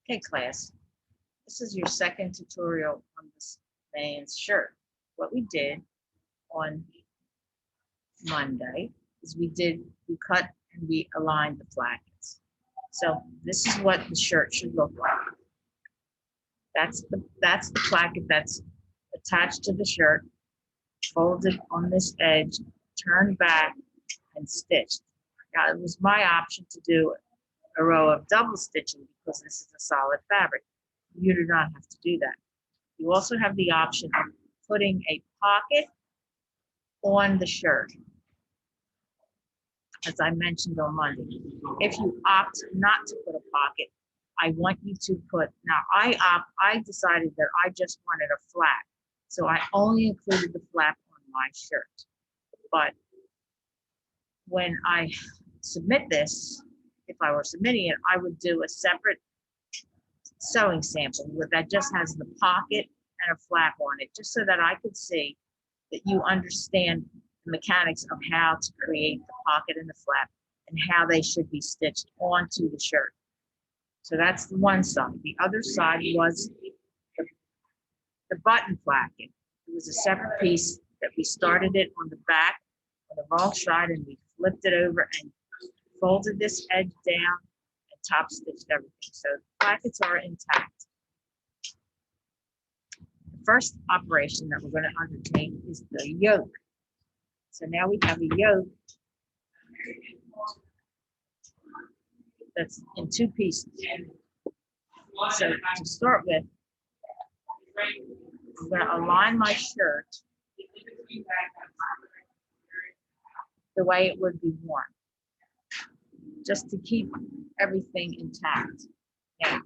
Okay, class, this is your second tutorial on this man's shirt. What we did on Monday is we cut and we aligned the plackets. So this is what the shirt should look like. That's the placket that's attached to the shirt, folded on this edge, turned back, and stitched. Now it was my option to do a row of double stitching because this is a solid fabric. You do not have to do that. You also have the option of putting a pocket on the shirt, as I mentioned on Monday. If you opt not to put a pocket, I want you to put, now I decided that I just wanted a flap. So I only included the flap on my shirt. But when I submit this, if I were submitting it, I would do a separate sewing sample that just has the pocket and a flap on it, just so that I could see that you understand the mechanics of how to create the pocket and the flap and how they should be stitched onto the shirt. So that's the one side. The other side was the button placket. It was a separate piece that we started it on the back on the wrong side, and we flipped it over and folded this edge down and top stitched everything. So the plackets are intact. The first operation that we're going to undertake is the yoke. So now we have a yoke that's in two pieces. So to start with, I'm going to align my shirt the way it would be worn, just to keep everything intact. Now,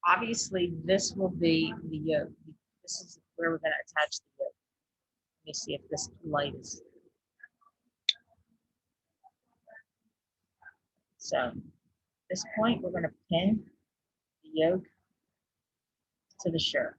obviously, this will be the yoke. This is where we're going to attach the yoke. Let me see if this light is. So, at this point, we're going to pin the yoke to the shirt.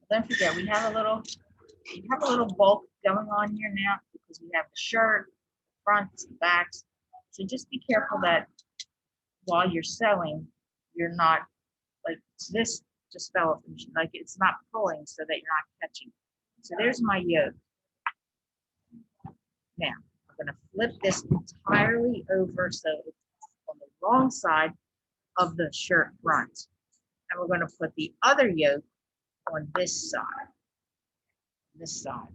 Don't forget, we have a little bulk going on here now because we have the shirt, fronts, backs. So just be careful that while you're sewing, you're not like this just fell off the machine, like it's not pulling so that you're not catching. So there's my yoke. Now I'm going to flip this entirely over so it's on the wrong side of the shirt front. And we're going to put the other yoke on this side. This side.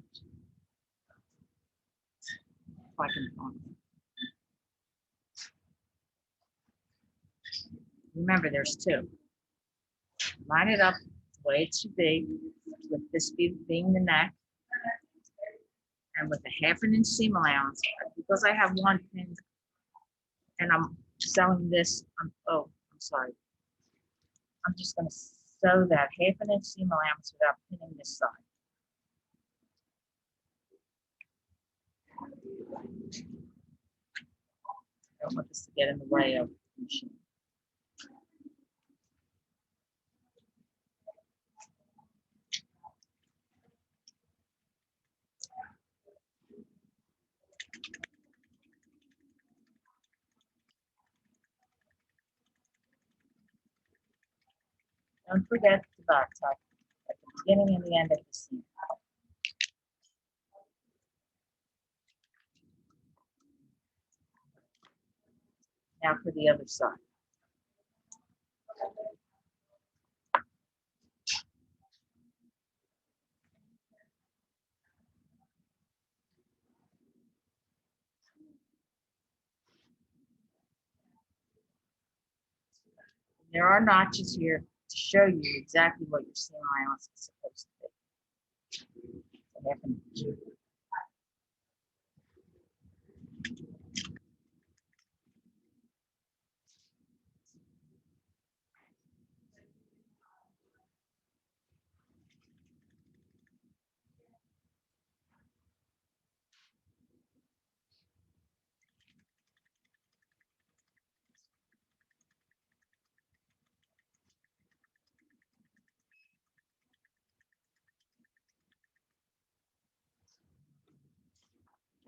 If I can find it. Remember, there's two. Line it up the way it should be, with this being the neck, and with a 1/2 inch seam allowance. Because I have one pin and I'm sewing this, I'm sorry. I'm just going to sew that 1/2 inch seam allowance without pinning this side. I don't want this to get in the way of the machine. Don't forget the back tuck at the beginning and the end of the seam. Now for the other side. There are notches here to show you exactly what your seam allowance is supposed to be. Half an inch.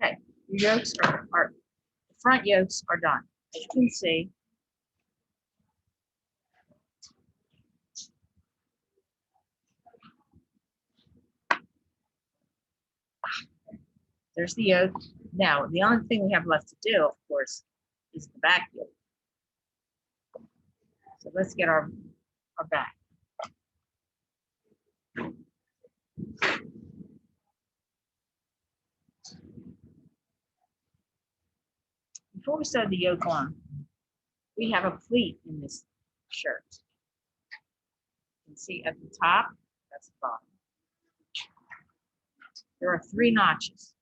Okay, your yolks are the front yolks are done. As you can see, there's the yolk. Now, the only thing we have left to do, of course, is the back yolk. So let's get our back. Before we sew the yolk on, we have a pleat in this shirt. You can see at the top, that's the bottom. There are 3 notches.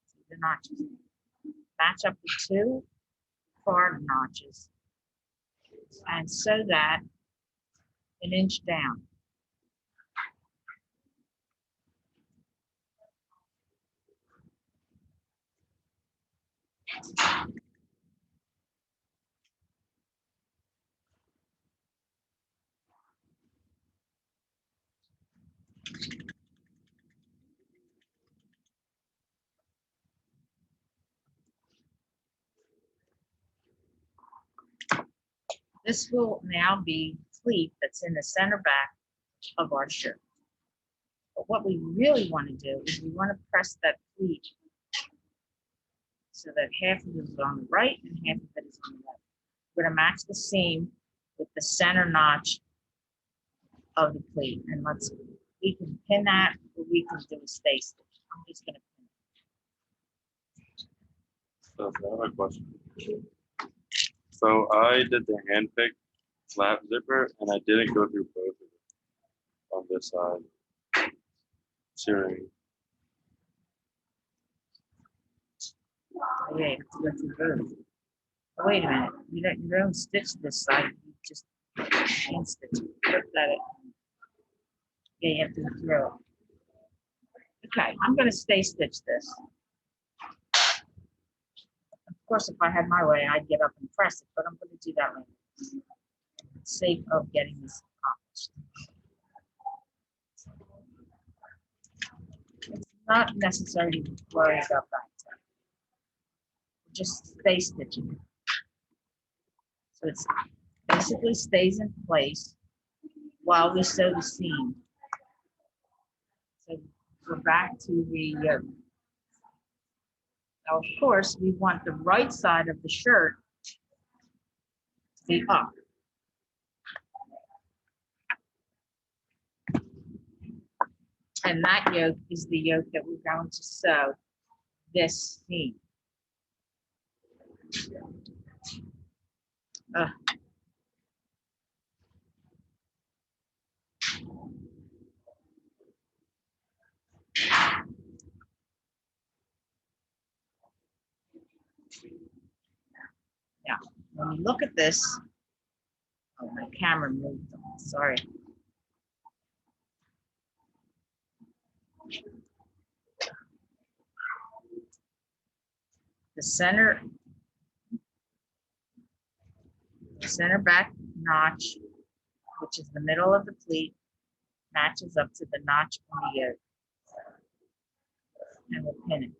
See the notches. Match up the 2 far notches and sew that 1 inch down. This will now be pleat that's in the center back of our shirt. But what we really want to do is we want to press that pleat so that half of it is on the right and half of it is on the left. We're going to match the seam with the center notch of the pleat. And we can pin that, or we can do a stay stitch. I'm just going to pin it. So I have a question. So I did the hand pick flap zipper and I didn't go through both of them on this side. Searing. Oh, yeah, you have to go through both. Oh, wait a minute. You don't stitch this side. You just hand stitch it. Flip that it. Yeah, you have to go through it. Okay, I'm going to stay stitch this. Of course, if I had my way, I'd get up and press it, but I'm going to do that later. Sake of getting this accomplished. It's not necessary to worry about that. Just stay stitching. So it basically stays in place while we sew the seam. So we're back to the yoke. Now, of course, we want the right side of the shirt to be up. And that yoke is the yoke that we're going to sew this seam. Now, when we look at this, oh, my camera moved. Sorry. The center back notch, which is the middle of the pleat, matches up to the notch on the yoke. And we'll pin it.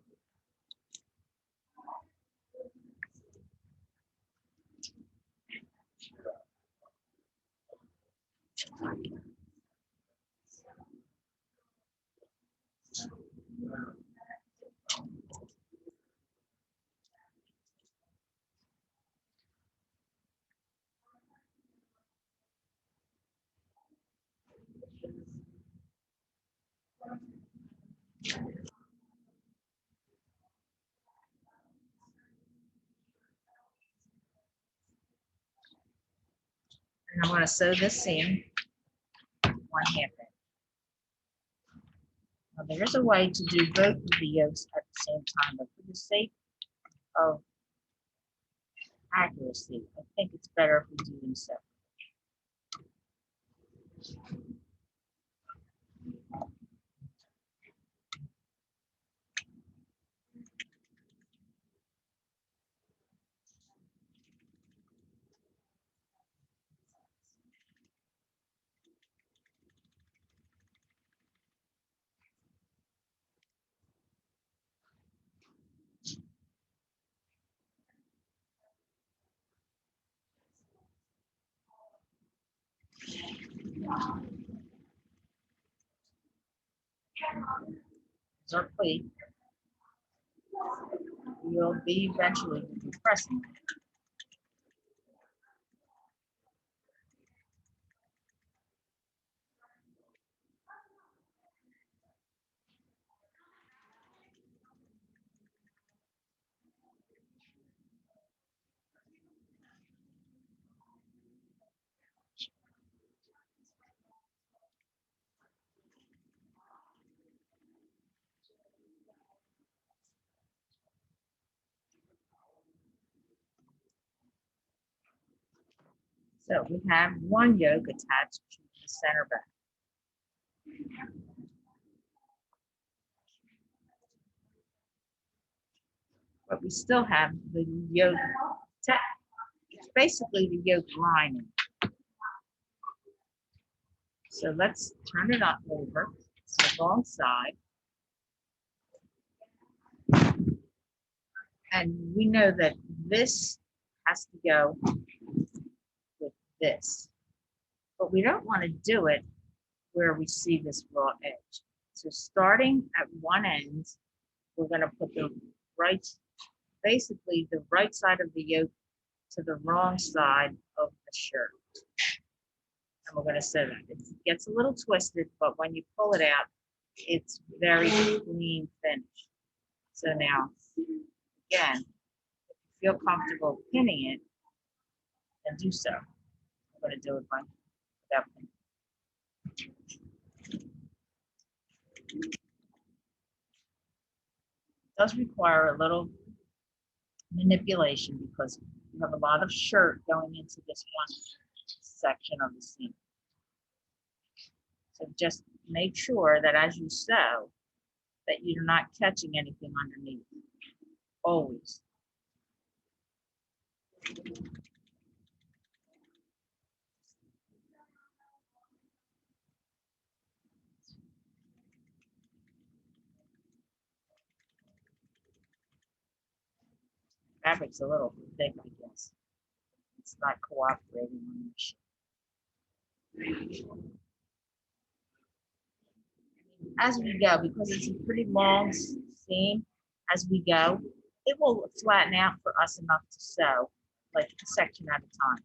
And I'm going to sew this seam. 1/2 inch. Now, there is a way to do both of the yolks at the same time, but for the sake of accuracy, I think it's better if we do them separately. Here's our plate. We'll be eventually pressing it. So we have one yolk attached to the center back. But we still have the yolk. It's basically the yolk lining. So let's turn it up over to the wrong side. And we know that this has to go with this. But we don't want to do it where we see this raw edge. So starting at one end, we're going to put the right, basically the right side of the yoke to the wrong side of the shirt. And we're going to sew that. It gets a little twisted, but when you pull it out, it's very clean finish. So now, again, if you feel comfortable pinning it, then do so. I'm going to do it without pinning. It does require a little manipulation because you have a lot of shirt going into this one section of the seam. So just make sure that as you sew, that you're not catching anything underneath. Always. Fabric's a little thick, I guess. It's not cooperating on the machine. As we go, because it's a pretty long seam, as we go, it will flatten out for us enough to sew, like a section at a time.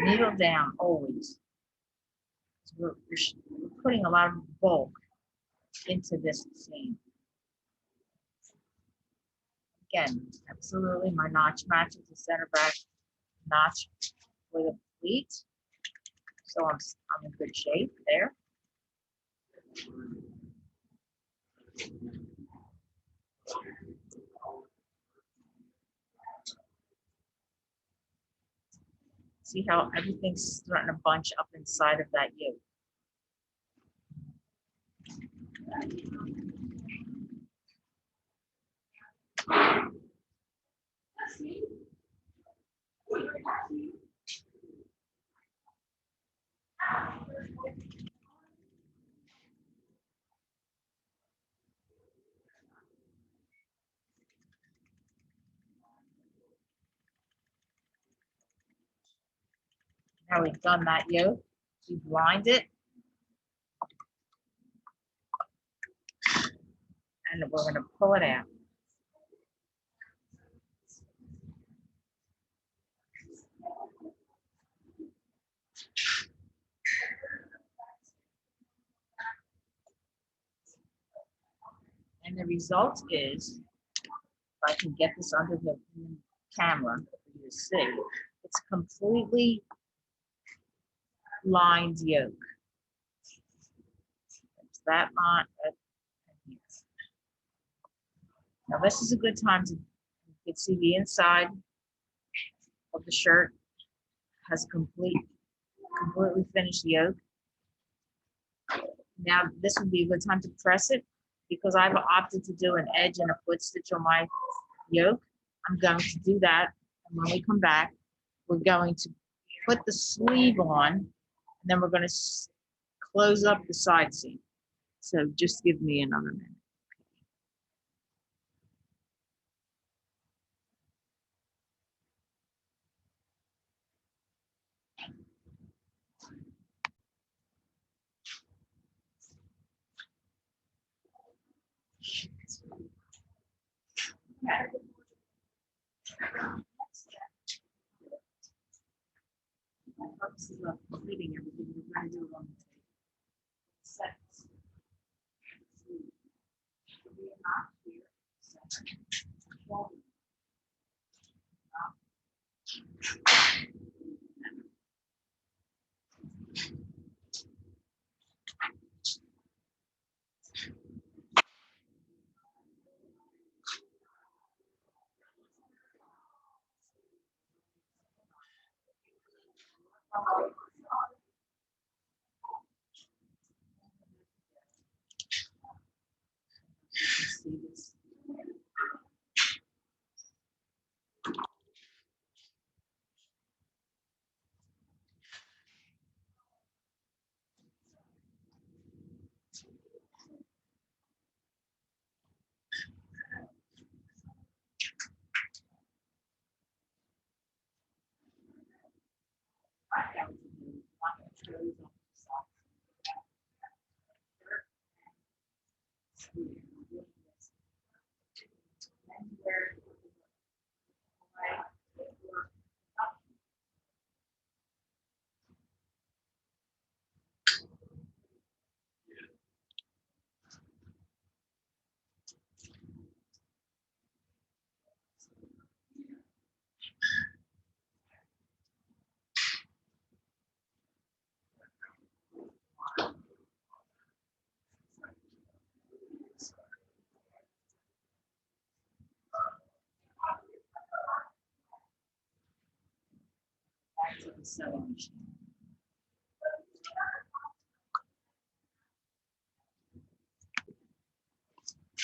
Needle down, always. We're putting a lot of bulk into this seam. Again, absolutely, my notch matches the center back notch for the pleat. So I'm in good shape there. See how everything's starting to bunch up inside of that yoke. Now we've done that yoke, we've lined it. And we're going to pull it out. And the result is, if I can get this under the camera for you to see, it's completely lined yoke. It's that line. Now this is a good time to, you can see the inside of the shirt has completely finished the yoke. Now this would be a good time to press it because I've opted to do an edge and a foot stitch on my yoke. I'm going to do that, and when we come back, we're going to put the sleeve on, and then we're going to close up the side seam. So just give me another minute. My purpose is of completing everything we're going to do on the table. Sets. Three and a half here, 7, 12. See this. Back to the sewing machine.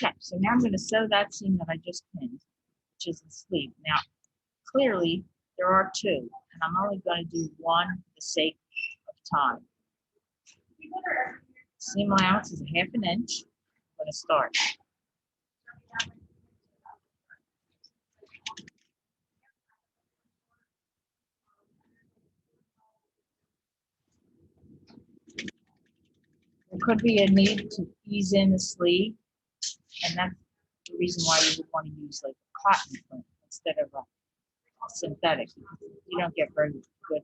Okay, so now I'm going to sew that seam that I just pinned, which is the sleeve. Now, clearly, there are two, and I'm only going to do one for the sake of time. Seam allowance is 1/2 inch. I'm going to start. There could be a need to ease in the sleeve, and that's the reason why you would want to use like a cotton print instead of a synthetic. You don't get very good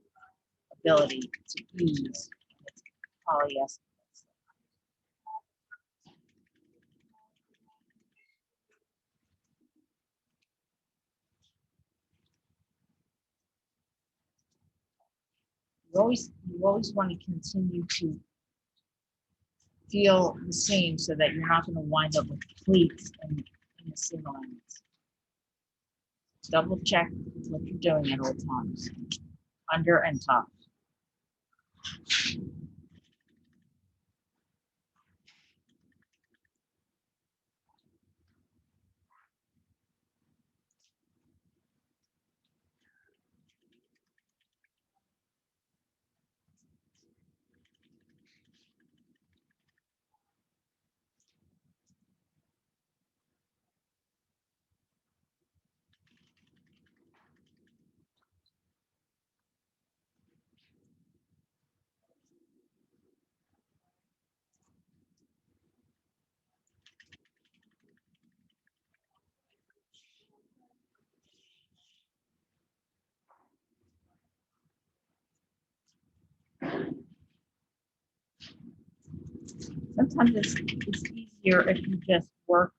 ability to ease with polyester. You always want to continue to feel the seam so that you're not going to wind up with pleats in the seam allowance. Double check what you're doing at all times, under and top. Sometimes it's easier if you just work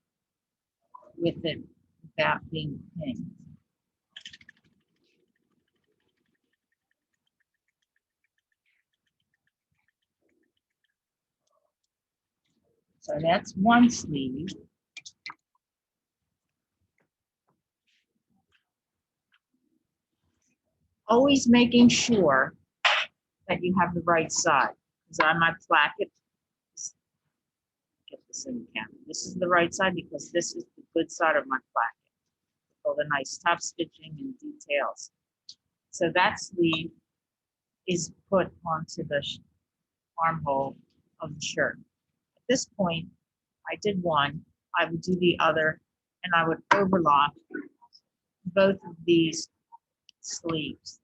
with it without being pinned. So that's one sleeve. Always making sure that you have the right side. Because I might plaque it. Get this in the camera. This is the right side because this is the good side of my placket. All the nice top stitching and details. So that sleeve is put onto the armhole of the shirt. At this point, I did one, I would do the other, and I would overlock both of these sleeves.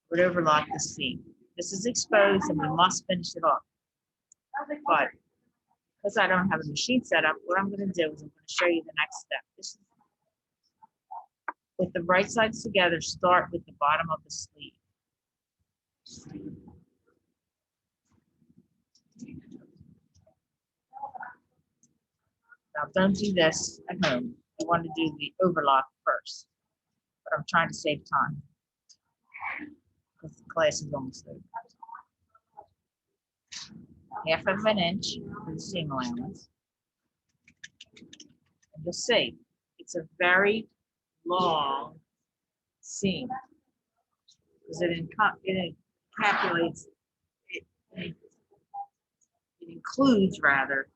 Would overlock the seam. This is exposed and we must finish it off. But because I don't have a machine set up, what I'm going to do is I'm going to show you the next step. This is, with the right sides together, start with the bottom of the sleeve. Now don't do this at home. You want to do the overlock first. But I'm trying to save time because the class is almost over. Half of an inch for the seam allowance. And you'll see, it's a very long seam because it calculates, it includes rather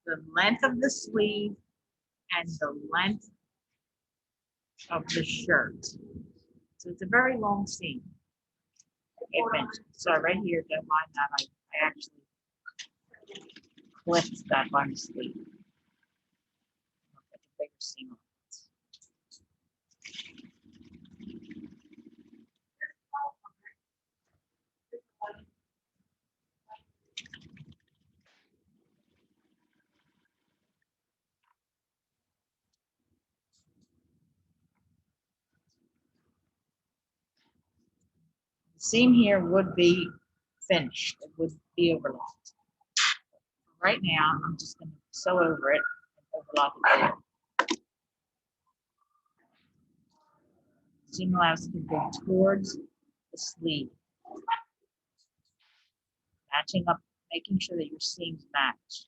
the length of the sleeve and the length of the shirt. So it's a very long seam. So right here, don't mind that I actually clipped that on the sleeve. I'll get a bigger seam on the seam here would be finished. It would be overlocked. Right now, I'm just going to sew over it and overlock it there. Seam allows to go towards the sleeve, matching up, making sure that your seams match.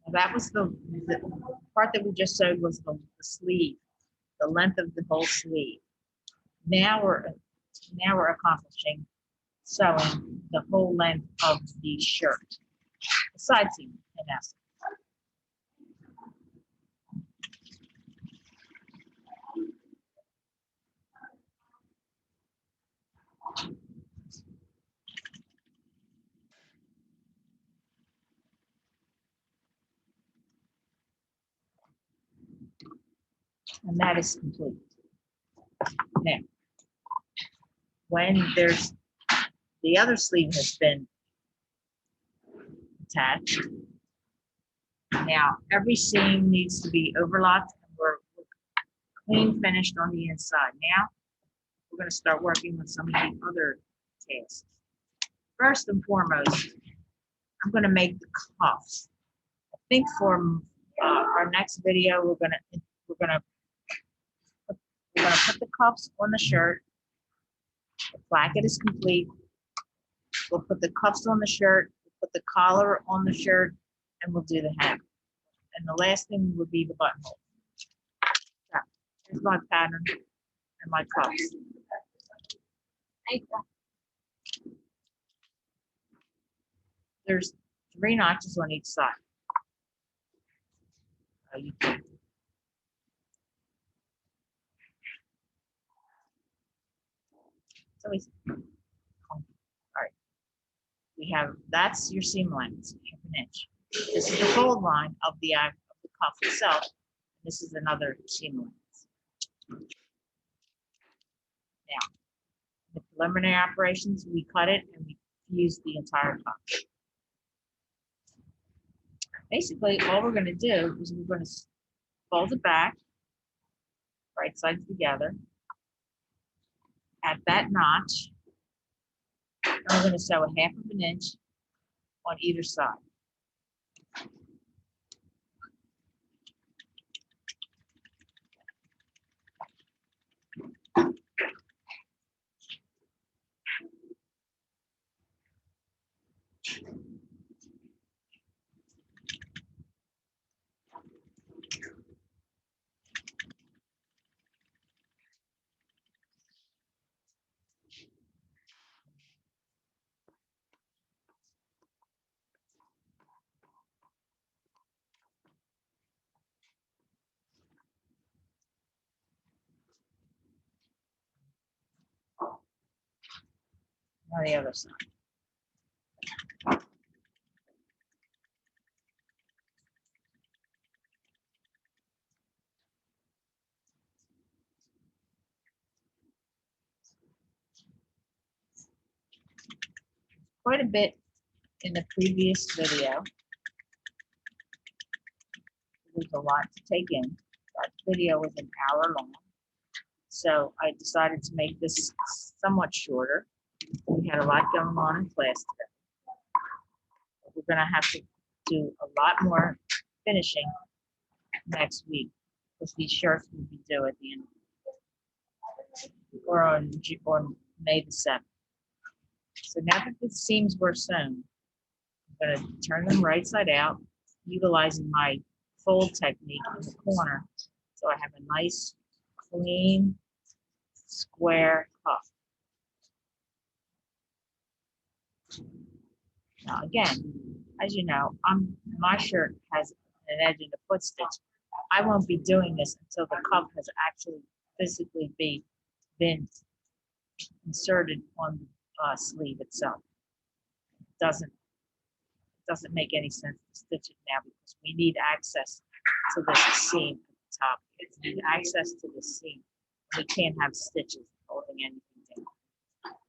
Now that was the part that we just sewed was the sleeve, the length of the whole sleeve. Now we're accomplishing sewing the whole length of the shirt, the side seam in essence. And that is complete. Now, when there's the other sleeve has been attached, now every seam needs to be overlocked and we're clean finished on the inside. Now we're going to start working with some of the other tasks. First and foremost, I'm going to make the cuffs. I think for our next video, we're gonna put the cuffs on the shirt. The placket is complete. We'll put the cuffs on the shirt, we'll put the collar on the shirt, and we'll do the hem. And the last thing would be the buttonhole. So, here's my pattern and my cuffs. There's 3 notches on each side. You can it's always all right. We have that's your seam length, half an inch. This is the fold line of the cuff itself. This is another seam length. Now, the preliminary operations, we cut it and we fuse the entire cuff. Basically, all we're going to do is we're going to fold it back, right sides together, at that notch, and we're going to sew a half of an inch on either side. On the other side. Quite a bit in the previous video. There's a lot to take in. That video was an hour long. So I decided to make this somewhat shorter. We had a lot going on in class today. We're gonna have to do a lot more finishing next week because these shirts will be due at the end or on May the 7th. So now that the seams were sewn, I'm gonna turn them right side out, utilizing my fold technique in the corner. So I have a nice, clean, square cuff. Now again, as you know, my shirt has an edge and a foot stitch. I won't be doing this until the cuff has actually physically been inserted on the sleeve itself. Doesn't make any sense to stitch it now because we need access to the seam at the top. We need access to the seam. We can't have stitches holding anything down.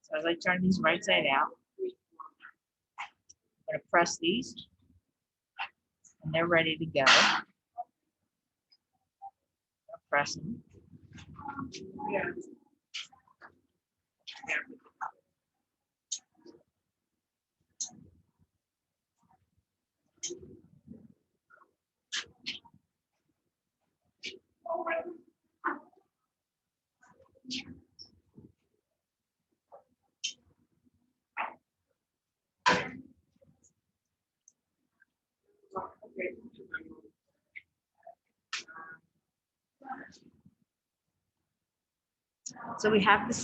So as I turn these right side out, I'm going to press these and they're ready to go. Press them. So we have the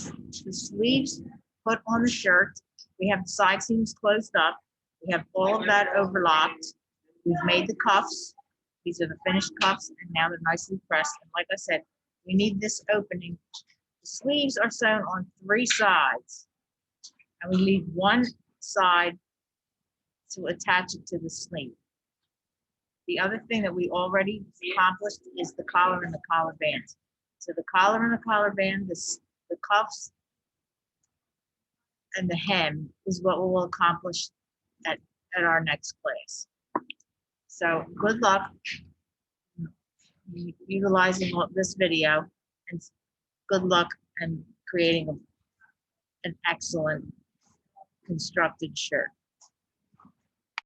sleeves put on the shirt. We have the side seams closed up. We have all of that overlocked. We've made the cuffs. These are the finished cuffs, and now they're nicely pressed. And like I said, we need this opening. The sleeves are sewn on 3 sides, and we leave one side to attach it to the sleeve. The other thing that we already accomplished is the collar and the collar bands. So the collar and the collar band, the cuffs, and the hem is what we'll accomplish at our next class. So good luck utilizing this video, and good luck in creating an excellent constructed shirt.